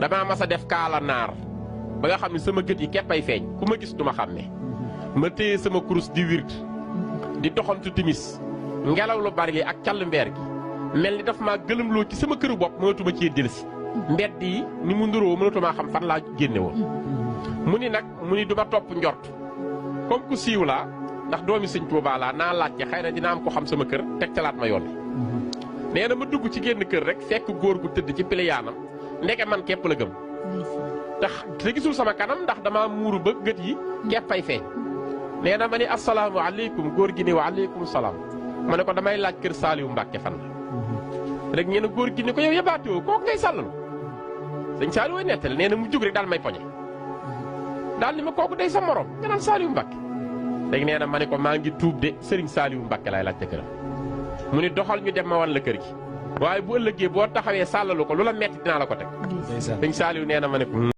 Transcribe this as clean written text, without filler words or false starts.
damaa mas a def kaala naar ba nga xam ne sama gët yi képp ay feeñ ku ma gis du ma xàmme ma téye sama kurus di wird di doxantu timis ngelaw lu bari ak call mbeer gi mel ni daf maa gëlëmloo ci sama këru bopp mënatuma cee dellusi mbedd yi ni mu nduróo mënatumaa xam fan laa génne woon mu ni nag mu ni du ma topp njort comme ku siiw laa ndax doomi sëñ Tuubaa laa naa laajte xëy na dina am ko xam sama kër teg calaat ma yoon wi nee na ma dugg ci génn kër rek fekk góor gu tëdd ci piliyaanam ndeke man képp la gëm te gisul sama kanam ndax dama muuru ba gët yi képp ay feeñ nee na ma ni assalaamu aleykum góor gi ni wa aleykum salaam ma ne ko damay laaj kër Saaliwu Mbàkke fan la rek ñee góor gi ni ko yow yabaate woo kooku ngay sàllalu sëñ Saaliwu way nettali nee na mu jóg rek daal may poñe daal ni ma kooku day sa morom nga naan Saaliwu Mbàkke léegi nee na ma ne ko maa ngi tuub de sëriñ Saaliwu Mbàkke laay laaj ca këram mu ni doxal ñu dem ma wan la kër gi waaye bu ëllëgee boo taxawee sàllalu ko lu la metti dinaa la ko teg sëñ Saaliwu nee na ma ne ko